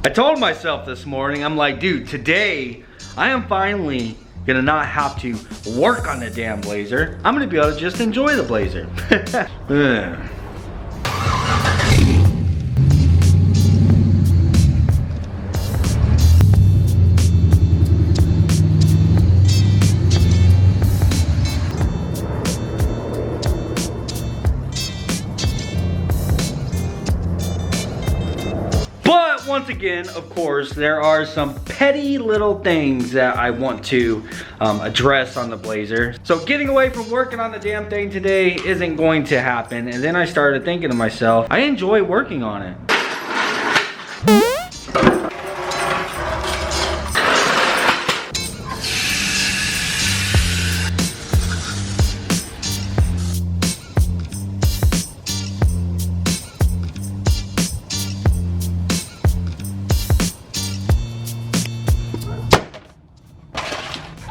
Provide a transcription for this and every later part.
I told myself this morning, I'm like, dude, today I am finally gonna not have to work on the damn Blazer. I'm gonna be able to just enjoy the Blazer. Once again, of course, there are some petty little things that I want to address on the Blazer. So getting away from working on the damn thing today isn't going to happen. And then I started thinking to myself, I enjoy working on it.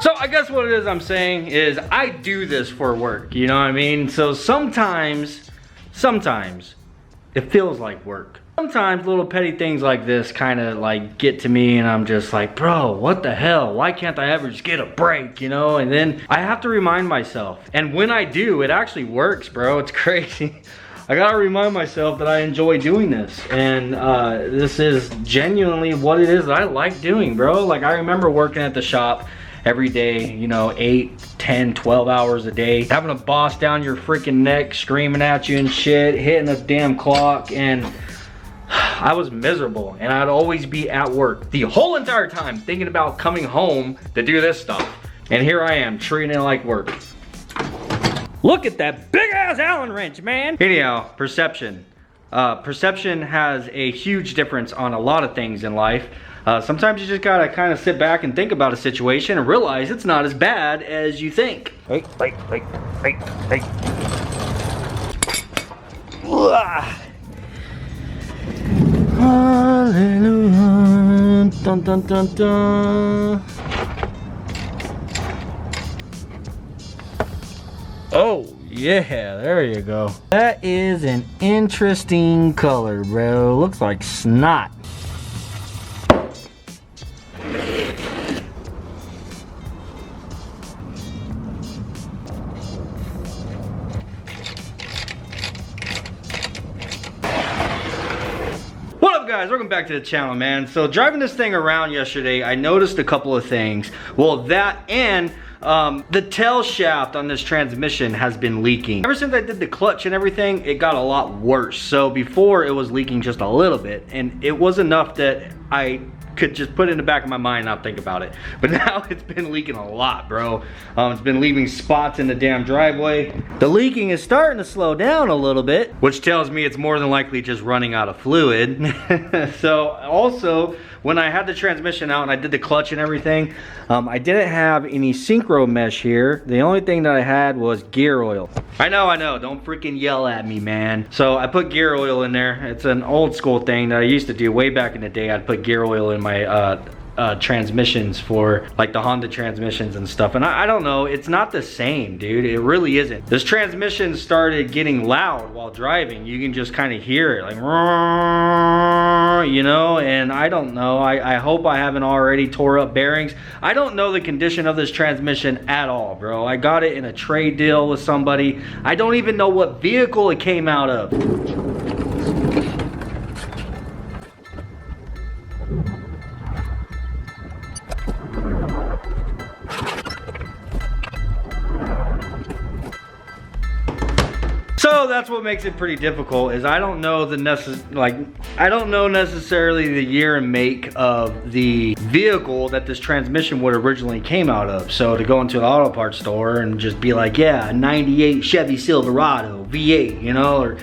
So I guess what it is I'm saying is I do this for work, you know what I mean? So sometimes it feels like work. Sometimes little petty things like this kind of like get to me and I'm just like, bro, what the hell? Why can't I ever just get a break, you know? And then I have to remind myself. And when I do, it actually works, bro. It's crazy. I gotta remind myself that I enjoy doing this. And this is genuinely what it is that I like doing, bro. Like I remember working at the shop every day, you know, 8, 10, 12 hours a day, having a boss down your freaking neck screaming at you and shit, hitting the damn clock, and I was miserable. And I'd always be at work the whole entire time thinking about coming home to do this stuff. And here I am treating it like work. Look at that big ass Allen wrench, man. Anyhow, perception. Perception has a huge difference on a lot of things in life. Sometimes you just gotta kind of sit back and think about a situation and realize it's not as bad as you think. Hey. Hallelujah. Dun, dun, dun, dun. Oh, yeah, there you go. That is an interesting color, bro. Looks like snot. Guys, welcome back to the channel, man. So driving this thing around yesterday, I noticed a couple of things. Well, that and the tail shaft on this transmission has been leaking. Ever since I did the clutch and everything, it got a lot worse. So before it was leaking just a little bit, and it was enough that I could just put it in the back of my mind and not think about it. But now it's been leaking a lot, bro. It's been leaving spots in the damn driveway. The leaking is starting to slow down a little bit, which tells me it's more than likely just running out of fluid. So also, when I had the transmission out and I did the clutch and everything, I didn't have any synchro mesh here. The only thing that I had was gear oil. I know, don't freaking yell at me, man. So I put gear oil in there. It's an old school thing that I used to do way back in the day. I'd put gear oil in my transmissions for like the Honda transmissions and stuff, and I don't know, it's not the same, dude. It really isn't. This transmission started getting loud while driving. You can just kind of hear it like, you know, and I don't know, I hope I haven't already tore up bearings. I don't know the condition of this transmission at all, bro. I got it in a trade deal with somebody. I don't even know what vehicle it came out of. So that's what makes it pretty difficult, is I don't know I don't know necessarily the year and make of the vehicle that this transmission would originally came out of. So to go into an auto parts store and just be like, yeah, a 98 Chevy Silverado V8, you know,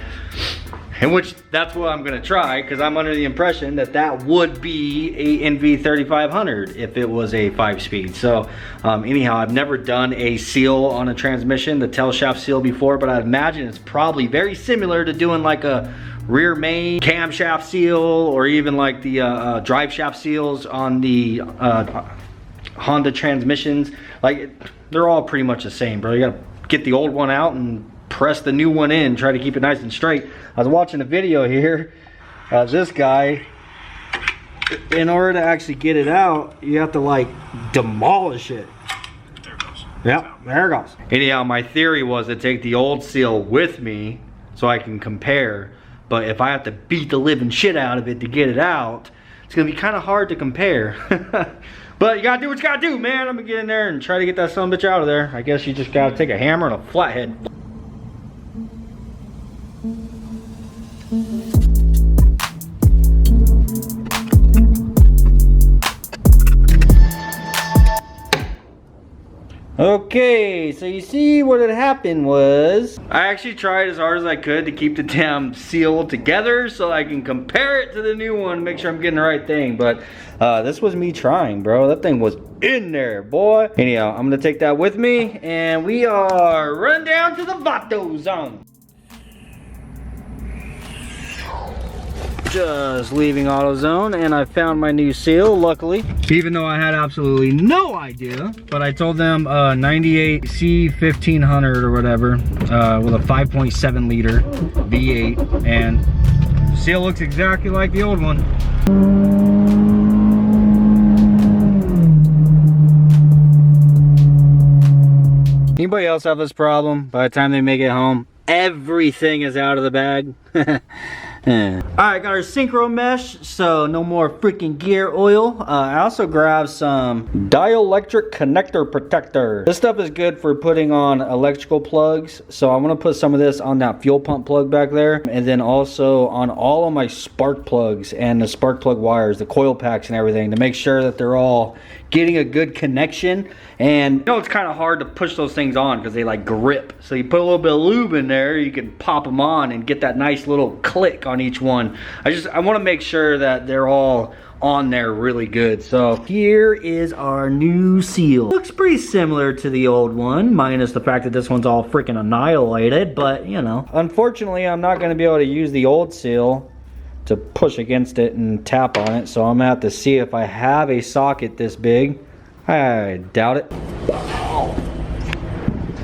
in which that's what I'm gonna try, because I'm under the impression that that would be a NV 3500 if it was a 5-speed. So anyhow, I've never done a seal on a transmission, the tail shaft seal, before, but I imagine it's probably very similar to doing like a rear main camshaft seal, or even like the drive shaft seals on the Honda transmissions. Like, they're all pretty much the same, bro. You gotta get the old one out and press the new one in, try to keep it nice and straight. I was watching a video here, this guy in order to actually get it out, you have to like demolish it. There it goes. Yep, there it goes. Anyhow, my theory was to take the old seal with me so I can compare. But if I have to beat the living shit out of it to get it out, it's gonna be kind of hard to compare. But you gotta do what you gotta do, man. I'm gonna get in there and try to get that son of a bitch out of there. I guess you just gotta take a hammer and a flathead. Okay, so you see what had happened was I actually tried as hard as I could to keep the damn seal together so I can compare it to the new one, make sure I'm getting the right thing. But this was me trying, bro. That thing was in there, boy. Anyhow, I'm gonna take that with me and we are run down to the Vato zone. Just leaving AutoZone and I found my new seal, luckily. Even though I had absolutely no idea, but I told them 98 C1500 or whatever with a 5.7 liter V8, and seal looks exactly like the old one. Anybody else have this problem? By the time they make it home, everything is out of the bag. Alright, got our synchro mesh, so no more freaking gear oil. I also grabbed some dielectric connector protector. This stuff is good for putting on electrical plugs, so I'm gonna put some of this on that fuel pump plug back there, and then also on all of my spark plugs and the spark plug wires, the coil packs and everything, to make sure that they're all getting a good connection. And you know, it's kind of hard to push those things on because they like grip. So you put a little bit of lube in there, you can pop them on and get that nice little click on each one. I want to make sure that they're all on there really good. So here is our new seal. Looks pretty similar to the old one, minus the fact that this one's all freaking annihilated, but you know. Unfortunately, I'm not going to be able to use the old seal to push against it and tap on it, so I'm gonna have to see if I have a socket this big. I doubt it.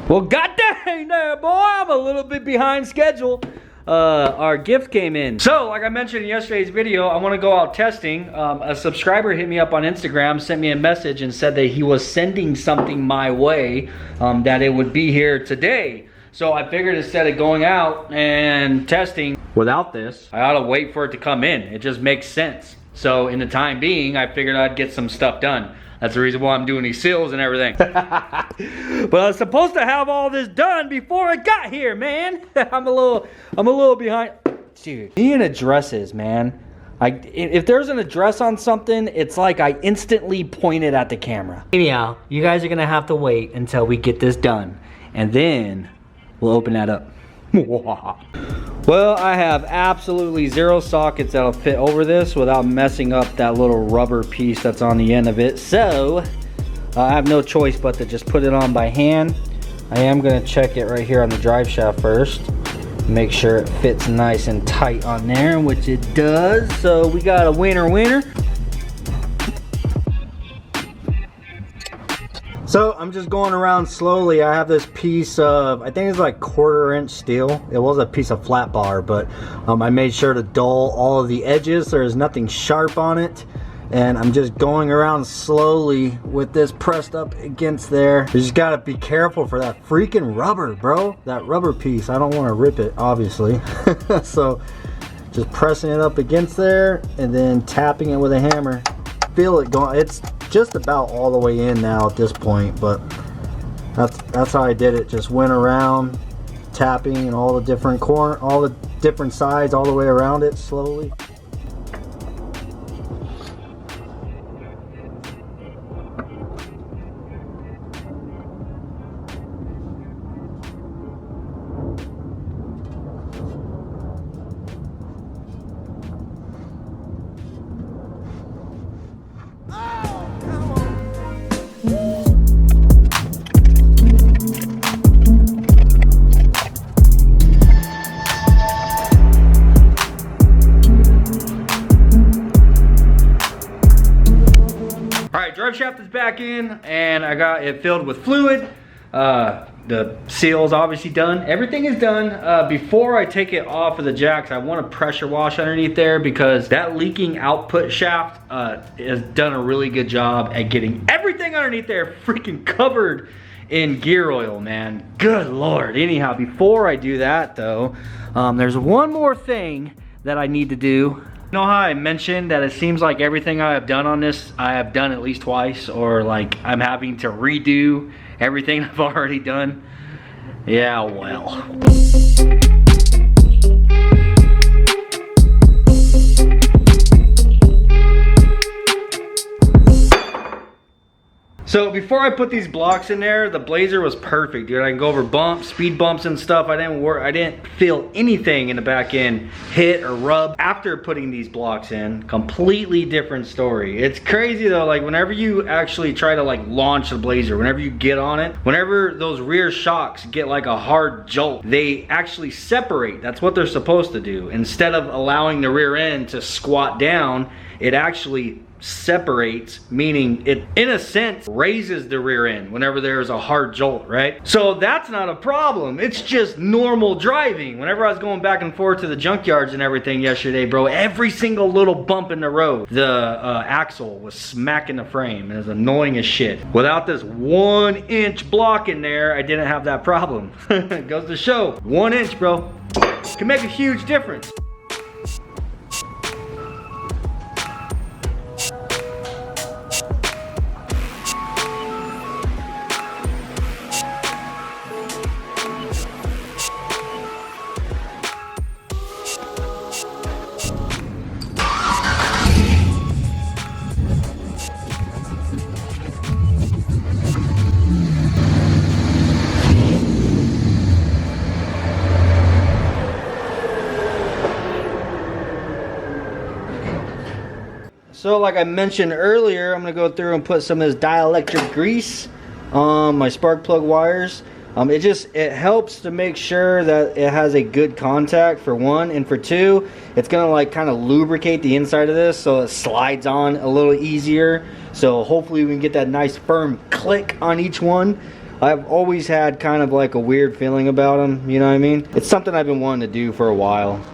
Well, god dang there, boy, I'm a little bit behind schedule. Our gift came in. So, like I mentioned in yesterday's video, I want to go out testing. A subscriber hit me up on Instagram, sent me a message and said that he was sending something my way, that it would be here today. So I figured instead of going out and testing without this, I ought to wait for it to come in. It just makes sense. So in the time being, I figured I'd get some stuff done. That's the reason why I'm doing these seals and everything. But I was supposed to have all this done before I got here, man. I'm a little behind. Dude, me and addresses, man. If there's an address on something, it's like I instantly point it at the camera. Anyhow, you guys are gonna have to wait until we get this done, and then we'll open that up. Well, I have absolutely zero sockets that'll fit over this without messing up that little rubber piece that's on the end of it. So I have no choice but to just put it on by hand. I am going to check it right here on the drive shaft first. Make sure it fits nice and tight on there, which it does. So we got a winner. So I'm just going around slowly. I have this piece of, I think it's like 1/4 inch steel. It was a piece of flat bar, but I made sure to dull all of the edges so there's nothing sharp on it. And I'm just going around slowly with this pressed up against there. You just gotta be careful for that freaking rubber, bro. That rubber piece, I don't wanna rip it, obviously. So just pressing it up against there and then tapping it with a hammer. Feel it going. It's just about all the way in now at this point, but that's how I did it. Just went around tapping in all the different sides all the way around it slowly. Drive shaft is back in and I got it filled with fluid. The seal's obviously done. Everything is done. Before I take it off of the jacks, I want to pressure wash underneath there because that leaking output shaft has done a really good job at getting everything underneath there freaking covered in gear oil, man. Good Lord. Anyhow, before I do that though, there's one more thing that I need to do. You know how I mentioned that it seems like everything I have done on this, I have done at least twice, or like I'm having to redo everything I've already done? Yeah, well. So before I put these blocks in there, the Blazer was perfect, dude. I can go over bumps, speed bumps and stuff. I didn't feel anything in the back end hit or rub. After putting these blocks in, completely different story. It's crazy though, like whenever you actually try to like launch the Blazer, whenever you get on it, whenever those rear shocks get like a hard jolt, they actually separate. That's what they're supposed to do. Instead of allowing the rear end to squat down, it actually separates, meaning it in a sense raises the rear end whenever there's a hard jolt, right? So that's not a problem. It's just normal driving. Whenever I was going back and forth to the junkyards and everything yesterday, bro, every single little bump in the road, the axle was smacking the frame. It was annoying as shit. Without this 1-inch block in there, I didn't have that problem. It goes to show, 1 inch, bro, can make a huge difference. So like I mentioned earlier, I'm gonna go through and put some of this dielectric grease on my spark plug wires. It helps to make sure that it has a good contact for one, and for two, it's gonna like kind of lubricate the inside of this so it slides on a little easier. So hopefully we can get that nice firm click on each one. I've always had kind of like a weird feeling about them, you know what I mean? It's something I've been wanting to do for a while.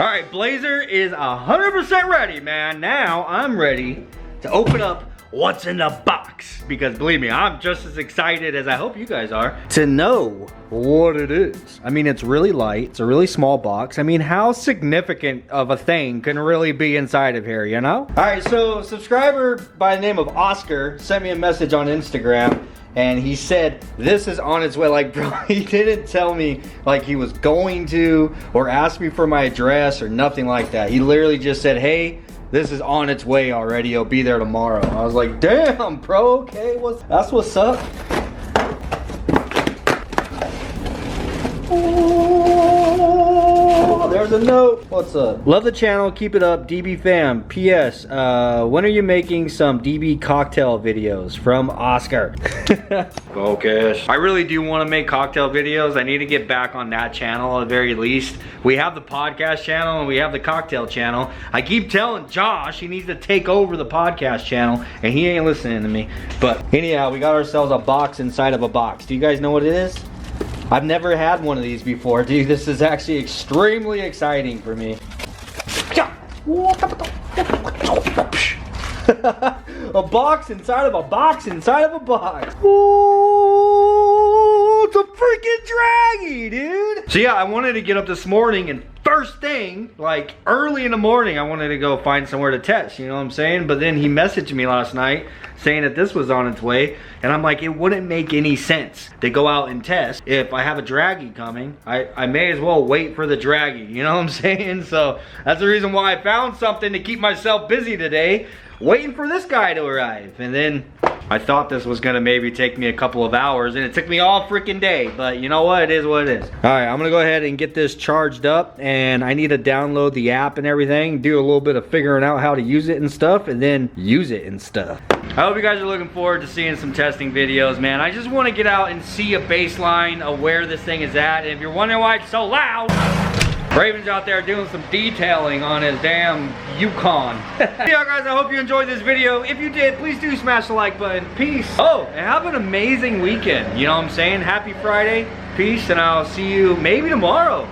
Alright, Blazer is 100% ready, man. Now I'm ready to open up what's in the box. Because believe me, I'm just as excited as I hope you guys are to know what it is. I mean, it's really light. It's a really small box. I mean, how significant of a thing can really be inside of here, you know? Alright, so a subscriber by the name of Oscar sent me a message on Instagram. And he said, this is on its way. Like, bro, he didn't tell me like he was going to or ask me for my address or nothing like that. He literally just said, hey, this is on its way already. It'll be there tomorrow. I was like, damn, bro, okay, that's what's up. Oh, there's a note. What's up? Love the channel. Keep it up. DBFam. P.S. When are you making some DB cocktail videos? From Oscar. Focus. I really do want to make cocktail videos. I need to get back on that channel at the very least. We have the podcast channel and we have the cocktail channel. I keep telling Josh he needs to take over the podcast channel and he ain't listening to me. But anyhow, we got ourselves a box inside of a box. Do you guys know what it is? I've never had one of these before, dude. This is actually extremely exciting for me. A box inside of a box inside of a box. Ooh, it's a freaking draggy, dude. So yeah, I wanted to get up this morning and first thing, like early in the morning, I wanted to go find somewhere to test, you know what I'm saying? But then he messaged me last night saying that this was on its way. And I'm like, it wouldn't make any sense to go out and test. If I have a draggy coming, I may as well wait for the draggy, you know what I'm saying? So that's the reason why I found something to keep myself busy today, waiting for this guy to arrive. And then I thought this was gonna maybe take me a couple of hours, and it took me all freaking day, but you know what, it is what it is. All right, I'm gonna go ahead and get this charged up, and I need to download the app and everything, do a little bit of figuring out how to use it and stuff, and then use it and stuff. I hope you guys are looking forward to seeing some testing videos, man. I just want to get out and see a baseline of where this thing is at, and if you're wondering why it's so loud, Raven's out there doing some detailing on his damn Yukon. Yeah, guys, I hope you enjoyed this video. If you did, please do smash the like button. Peace. Oh, and have an amazing weekend. You know what I'm saying? Happy Friday. Peace, and I'll see you maybe tomorrow.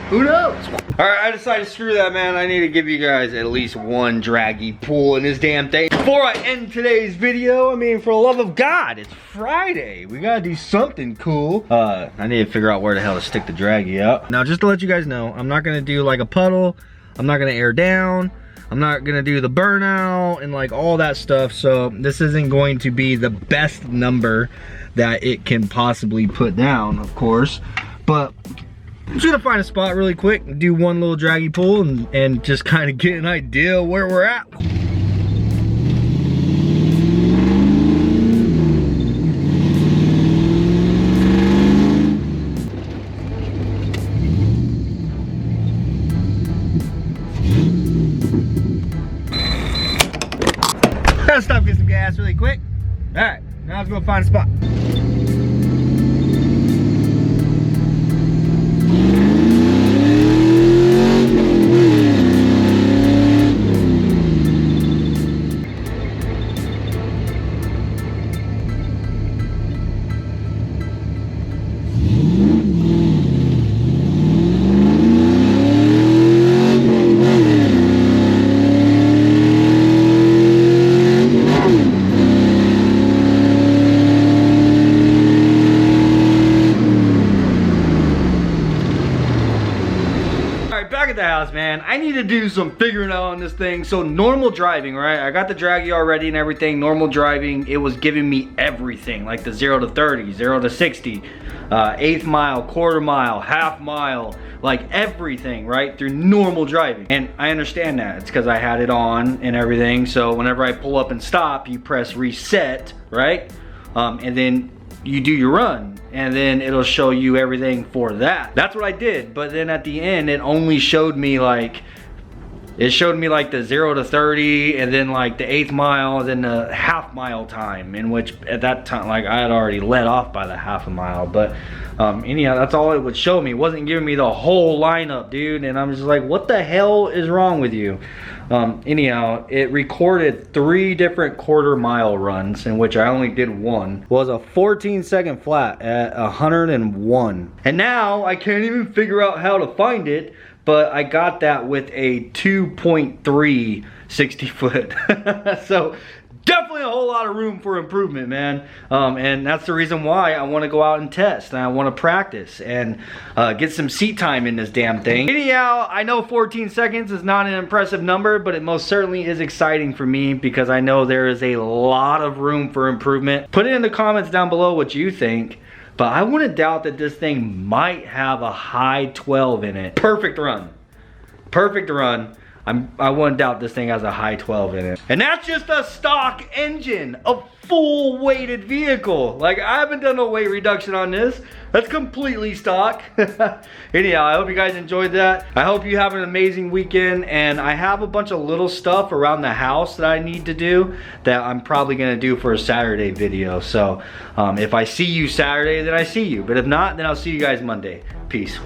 Who knows? All right, I decided to screw that, man. I need to give you guys at least one draggy pull in this damn thing. Before I end today's video, I mean, for the love of God, it's Friday. We gotta do something cool. I need to figure out where the hell to stick the draggy out. Now, just to let you guys know, I'm not gonna do like a puddle. I'm not gonna air down. I'm not gonna do the burnout and like all that stuff. So this isn't going to be the best number that it can possibly put down, of course. But I'm just gonna find a spot really quick, do one little draggy pull, and just kind of get an idea where we're at. Gotta stop, get some gas really quick. All right, now let's go find a spot. Back at the house, man. I need to do some figuring out on this thing. So normal driving, right? I got the draggy already and everything. Normal driving, it was giving me everything, like the 0 to 30, 0 to 60, eighth mile, quarter mile, half mile, like everything, right? Through normal driving. And I understand that. It's because I had it on and everything. So whenever I pull up and stop, you press reset, right? And then you do your run, and then it'll show you everything for that. That's what I did, but then at the end it only showed me like, it showed me like the 0 to 30, and then like the eighth mile, then the half mile time, in which at that time, like I had already let off by the half a mile. But anyhow, that's all it would show me. It wasn't giving me the whole lineup, dude. And I'm just like, what the hell is wrong with you? Anyhow, it recorded 3 different quarter mile runs, in which I only did one. It was a 14-second flat at 101. And now I can't even figure out how to find it, but I got that with a 2.3 60 foot. So definitely a whole lot of room for improvement, man. And that's the reason why I want to go out and test, and I want to practice and get some seat time in this damn thing. Anyhow, I know 14 seconds is not an impressive number, but it most certainly is exciting for me because I know there is a lot of room for improvement. Put it in the comments down below what you think. But I wouldn't doubt that this thing might have a high 12 in it. Perfect run. Perfect run. I wouldn't doubt this thing has a high 12 in it. And that's just a stock engine, a full weighted vehicle. Like, I haven't done no weight reduction on this. That's completely stock. Anyhow, I hope you guys enjoyed that. I hope you have an amazing weekend, and I have a bunch of little stuff around the house that I need to do that I'm probably gonna do for a Saturday video. So if I see you Saturday, then I see you. But if not, then I'll see you guys Monday. Peace.